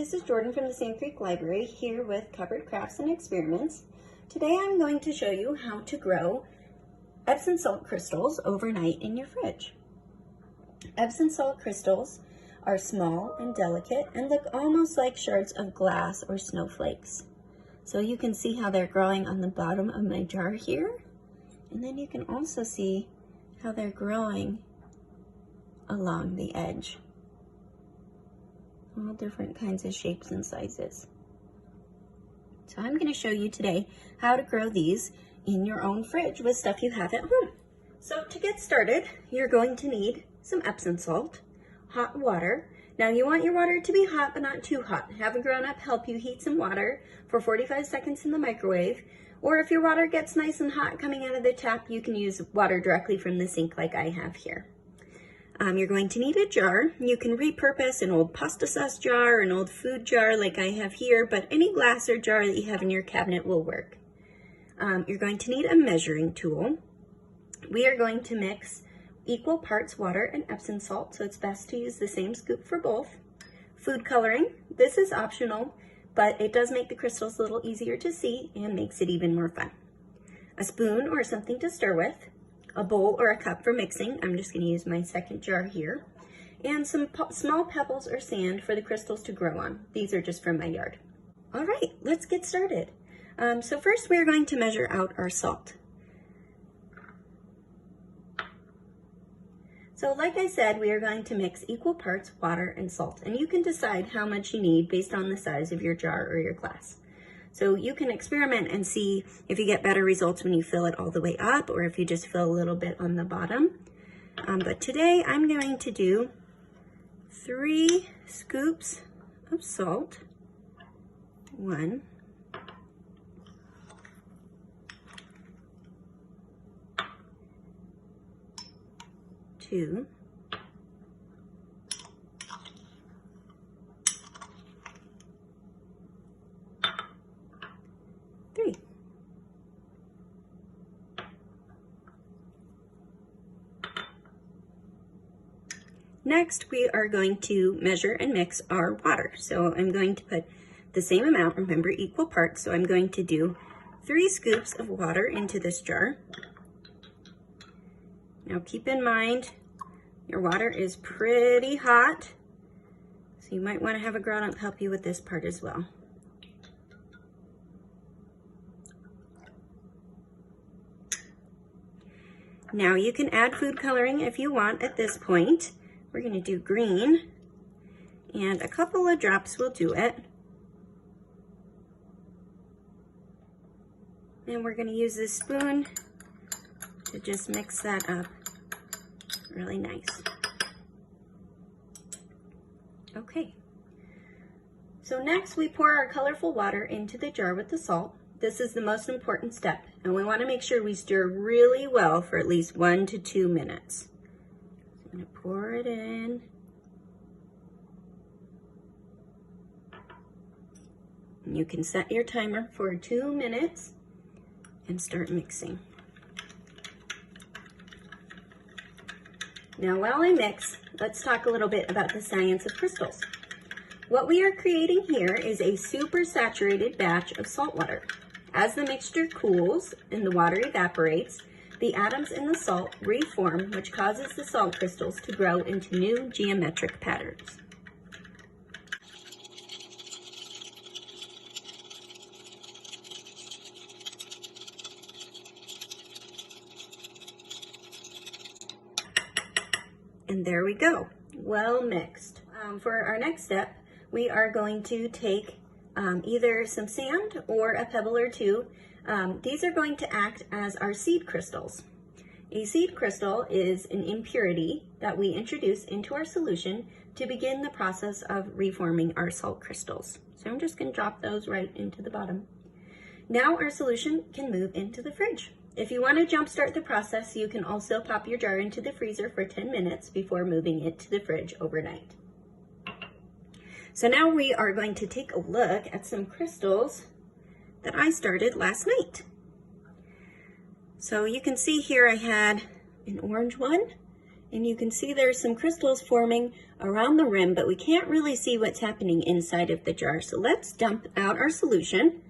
this is Jordan from the Sand Creek Library here with Covered Crafts and Experiments. Today I'm going to show you how to grow Epsom salt crystals overnight in your fridge. Epsom salt crystals are small and delicate and look almost like shards of glass or snowflakes. So you can see how they're growing on the bottom of my jar here. And then you can also see how they're growing along the edge. All different kinds of shapes and sizes. So I'm going to show you today how to grow these in your own fridge with stuff you have at home. So to get started, you're going to need some Epsom salt, hot water. Now you want your water to be hot but not too hot. Have a grown-up help you heat some water for 45 seconds in the microwave. Or if your water gets nice and hot coming out of the tap, you can use water directly from the sink like I have here. You're going to need a jar. You can repurpose an old pasta sauce jar, an old food jar like I have here, but any glass or jar that you have in your cabinet will work. You're going to need a measuring tool. We are going to mix equal parts water and Epsom salt, so it's best to use the same scoop for both. Food coloring. This is optional, but it does make the crystals a little easier to see and makes it even more fun. A spoon or something to stir with. A bowl or a cup for mixing. I'm just going to use my second jar here. And some small pebbles or sand for the crystals to grow on. These are just from my yard. All right, let's get started. So first we're going to measure out our salt. So like I said, we are going to mix equal parts water and salt. And you can decide how much you need based on the size of your jar or your glass. So you can experiment and see if you get better results when you fill it all the way up or if you just fill a little bit on the bottom. But today I'm going to do 3 scoops of salt. 1, 2, 3. Next, we are going to measure and mix our water. So I'm going to put the same amount, remember equal parts, so I'm going to do 3 scoops of water into this jar. Now keep in mind, your water is pretty hot, so you might want to have a grown-up help you with this part as well. Now you can add food coloring if you want at this point. We're going to do green, and a couple of drops will do it. And we're going to use this spoon to just mix that up really nice. Okay. So next we pour our colorful water into the jar with the salt. This is the most important step, and we want to make sure we stir really well for at least 1 to 2 minutes. I'm going to pour it in. And you can set your timer for 2 minutes and start mixing. Now while I mix, let's talk a little bit about the science of crystals. What we are creating here is a super saturated batch of salt water. As the mixture cools and the water evaporates, the atoms in the salt reform, which causes the salt crystals to grow into new geometric patterns. And there we go, well mixed. For our next step, we are going to take either some sand or a pebble or two. These are going to act as our seed crystals. A seed crystal is an impurity that we introduce into our solution to begin the process of reforming our salt crystals. So I'm just going to drop those right into the bottom. Now our solution can move into the fridge. If you want to jumpstart the process, you can also pop your jar into the freezer for 10 minutes before moving it to the fridge overnight. So now we are going to take a look at some crystals that I started last night. So you can see here I had an orange one And you can see there's some crystals forming around the rim, but we can't really see what's happening inside of the jar. So let's dump out our solution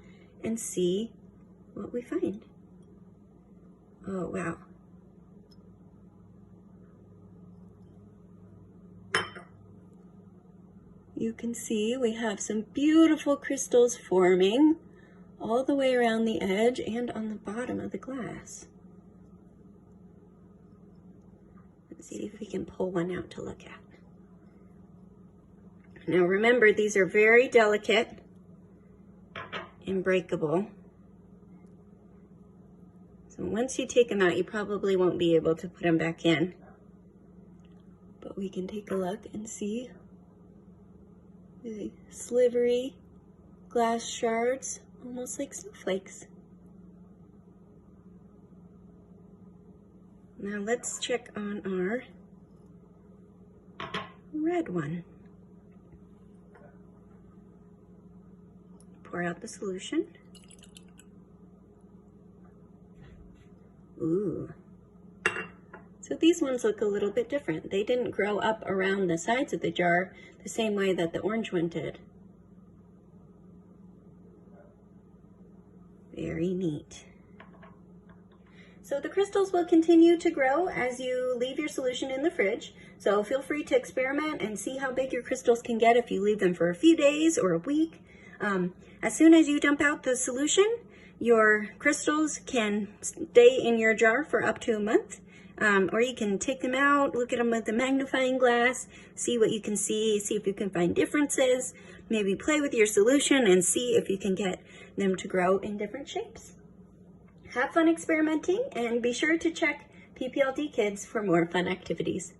and see what we find. Oh, wow. You can see we have some beautiful crystals forming all the way around the edge and on the bottom of the glass. Let's see if we can pull one out to look at. Now remember, these are very delicate and breakable. So once you take them out, you probably won't be able to put them back in. But we can take a look and see the slivery glass shards, almost like snowflakes. Now let's check on our red one. Pour out the solution. Ooh. So these ones look a little bit different. They didn't grow up around the sides of the jar the same way that the orange one did. Very neat. So the crystals will continue to grow as you leave your solution in the fridge. So feel free to experiment and see how big your crystals can get if you leave them for a few days or a week. As soon as you dump out the solution, your crystals can stay in your jar for up to a month. Or you can take them out, look at them with a magnifying glass, see what you can see if you can find differences, maybe play with your solution and see if you can get them to grow in different shapes. Have fun experimenting and be sure to check PPLD Kids for more fun activities.